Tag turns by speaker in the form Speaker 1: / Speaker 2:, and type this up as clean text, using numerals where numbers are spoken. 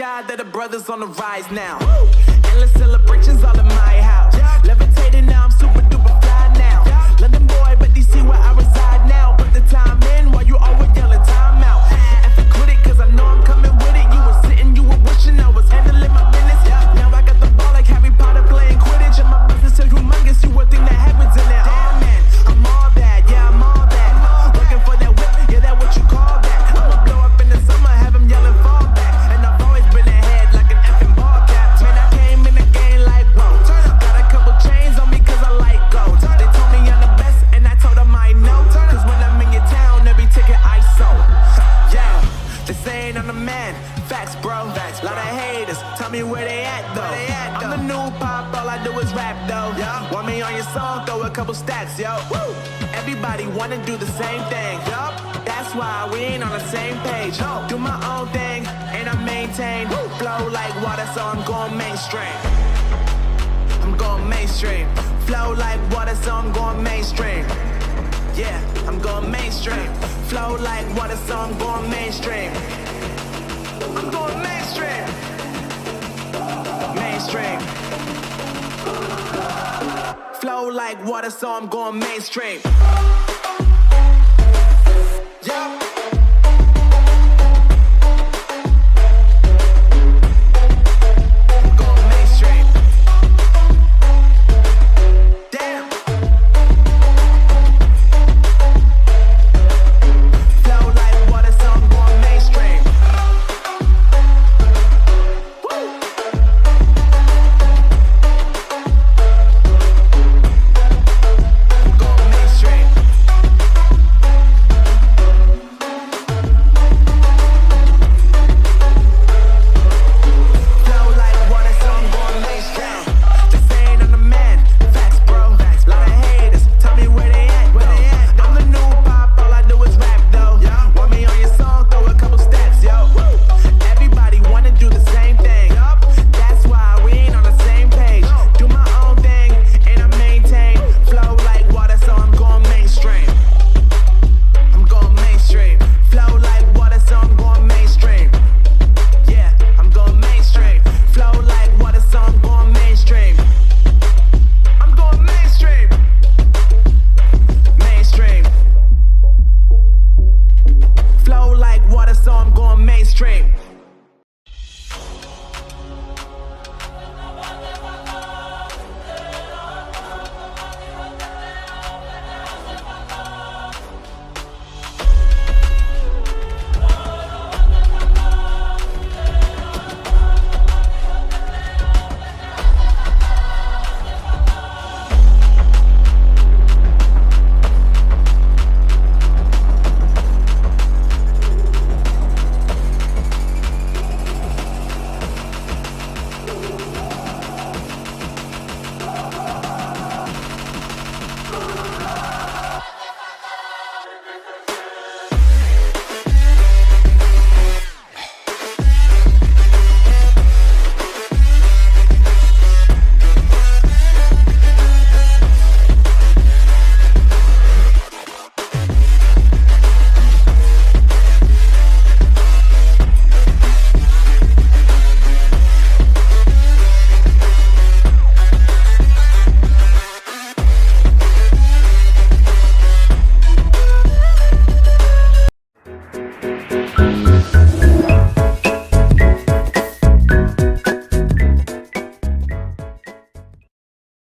Speaker 1: God that the brothers on the rise now. Endless celebrations all in my house. Levitating now, I'm super duper fly now. London boy, but DC where I reside now. Put the time in while you always yelling time out. And if quit it, cause I know I'm coming with it. You were sitting, you were wishing I was handling my business. Now I got the ball like Harry Potter playing Quidditch. And my business is humongous, you would think that happens in there. Oh man, I'm all that, yeah, I'm all that. Looking for that whip, yeah, that what you call that. I'ma blow up in the summer, have them yelling fall back. And I've always been ahead like an effing ball cap. Man, I came in the game like, whoa. Got a couple chains on me cause I like gold. They told me I'm the best and I told them I know. Cause when I'm in your town, every ticket I sold. Yeah, they saying I'm the man. Facts, bro. Lot of haters, tell me where they at though. I'm the new pop, all I do is rap though. Want me on your song, throw a couple stacks, yo. Woo! Everybody wanna do the same thing. That's why we ain't on the same page. Do my own thing, and I maintain. Flow like water, so I'm going mainstream. I'm going mainstream. Flow like water, so I'm going mainstream. Yeah, I'm going mainstream. Flow like water, so I'm going mainstream. I'm going mainstream. Mainstream. Flow like water, so I'm going mainstream.